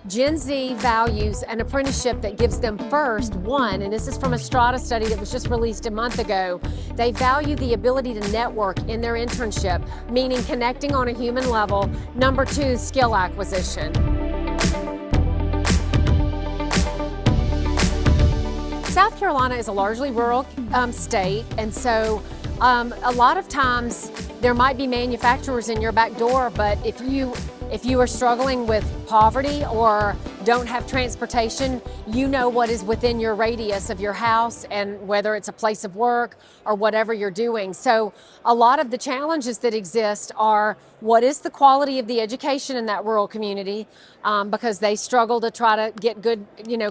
Gen Z values an apprenticeship that gives them first, one, and this is from a Strata study that was just released a month ago, they value the ability to network in their internship, meaning connecting on a human level. Number two, skill acquisition. South Carolina is a largely rural state, and so a lot of times there might be manufacturers in your back door, but if you are struggling with poverty or don't have transportation, you know what is within your radius of your house and whether it's a place of work or whatever you're doing. So a lot of the challenges that exist are, what is the quality of the education in that rural community? Because they struggle to try to get good,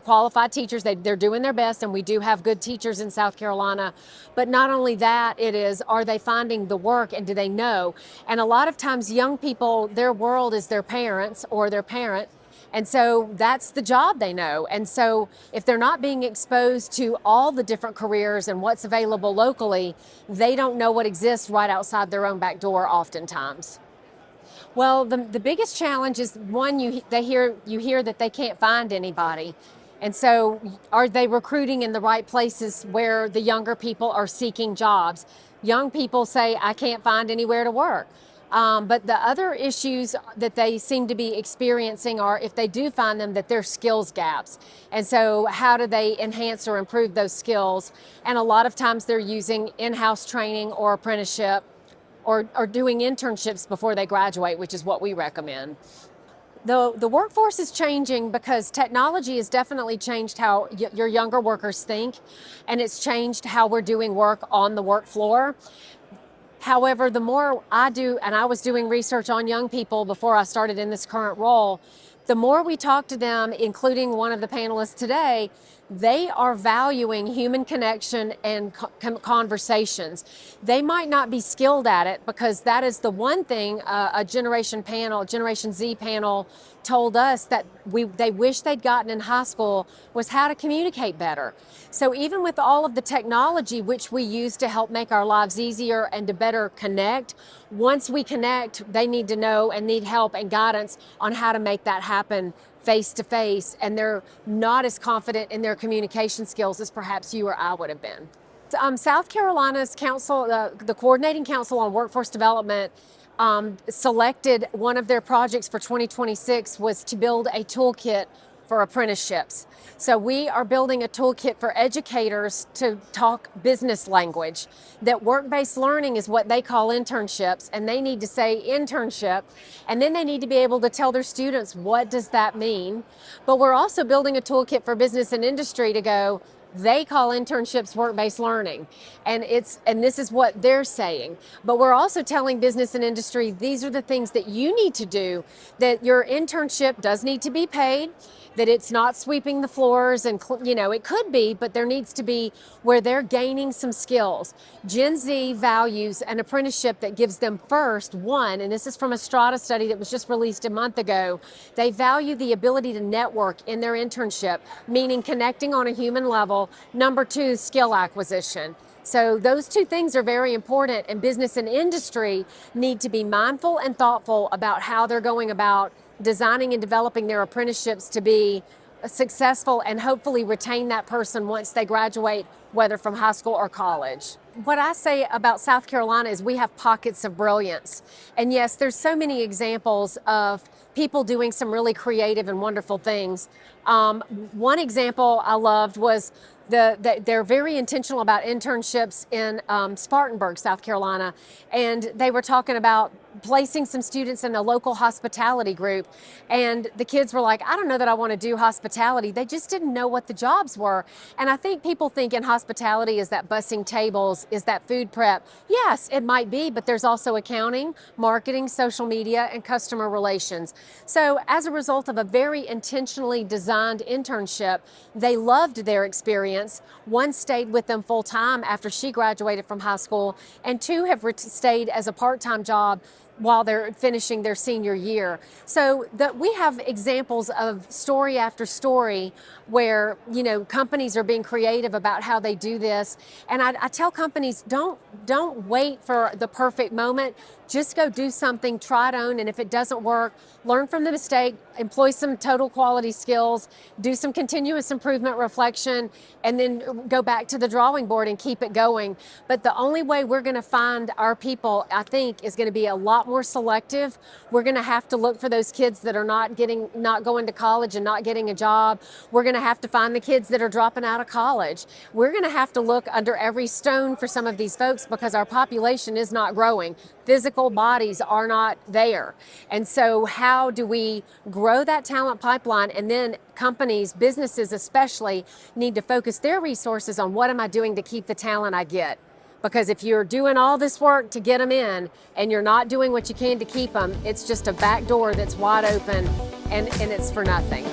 qualified teachers. They're doing their best, and we do have good teachers in South Carolina. But not only that, it is, are they finding the work and do they know? And a lot of times young people, their world is their parents or their parent. And so that's the job they know. And so if they're not being exposed to all the different careers and what's available locally, they don't know what exists right outside their own back door oftentimes. Well, the biggest challenge is, one, you hear that they can't find anybody. And so are they recruiting in the right places where the younger people are seeking jobs? Young people say, I can't find anywhere to work. But the other issues that they seem to be experiencing are, if they do find them, that there's skills gaps. And so how do they enhance or improve those skills? And a lot of times they're using in-house training or apprenticeship or doing internships before they graduate, which is what we recommend. The workforce is changing because technology has definitely changed how your younger workers think, and it's changed how we're doing work on the work floor. However, the more I do, and I was doing research on young people before I started in this current role, the more we talk to them, including one of the panelists today, they are valuing human connection and conversations. They might not be skilled at it, because that is the one thing a Generation Z panel told us that they wish they'd gotten in high school, was how to communicate better. So even with all of the technology which we use to help make our lives easier and to better connect, once we connect, they need to know and need help and guidance on how to make that happen face to face, and they're not as confident in their communication skills as perhaps you or I would have been. South Carolina's council, the Coordinating Council on Workforce Development, selected one of their projects for 2026 was to build a toolkit for apprenticeships. So we are building a toolkit for educators to talk business language. That work-based learning is what they call internships, and they need to say internship, and then they need to be able to tell their students, what does that mean? But we're also building a toolkit for business and industry to go, they call internships work-based learning, and this is what they're saying. But we're also telling business and industry, these are the things that you need to do, that your internship does need to be paid, that it's not sweeping the floors, and it could be, but there needs to be where they're gaining some skills. Gen Z values an apprenticeship that gives them first, one, and this is from a Strata study that was just released a month ago, they value the ability to network in their internship, meaning connecting on a human level. Number two, skill acquisition. So those two things are very important, and business and industry need to be mindful and thoughtful about how they're going about designing and developing their apprenticeships to be successful and hopefully retain that person once they graduate, whether from high school or college. What I say about South Carolina is we have pockets of brilliance. And yes, there's so many examples of people doing some really creative and wonderful things. One example I loved was they're very intentional about internships in Spartanburg, South Carolina, and they were talking about placing some students in a local hospitality group, and the kids were like, I don't know that I want to do hospitality. They just didn't know what the jobs were. And I think people think in hospitality is that bussing tables, is that food prep. Yes, it might be, but there's also accounting, marketing, social media, and customer relations. So as a result of a very intentionally designed internship, they loved their experience. One stayed with them full time after she graduated from high school, and two have stayed as a part-time job while they're finishing their senior year. So that we have examples of story after story where, companies are being creative about how they do this. And I tell companies, don't wait for the perfect moment. Just go do something, try it on, and if it doesn't work, learn from the mistake, employ some total quality skills, do some continuous improvement reflection, and then go back to the drawing board and keep it going. But the only way we're going to find our people, I think, is going to be a lot more selective. We're going to have to look for those kids that are not going to college and not getting a job. We're going to have to find the kids that are dropping out of college. We're going to have to look under every stone for some of these folks because our population is not growing. Physical bodies are not there. And so how do we grow that talent pipeline? And then companies, businesses especially, need to focus their resources on what am I doing to keep the talent I get? Because if you're doing all this work to get them in and you're not doing what you can to keep them, it's just a back door that's wide open and it's for nothing.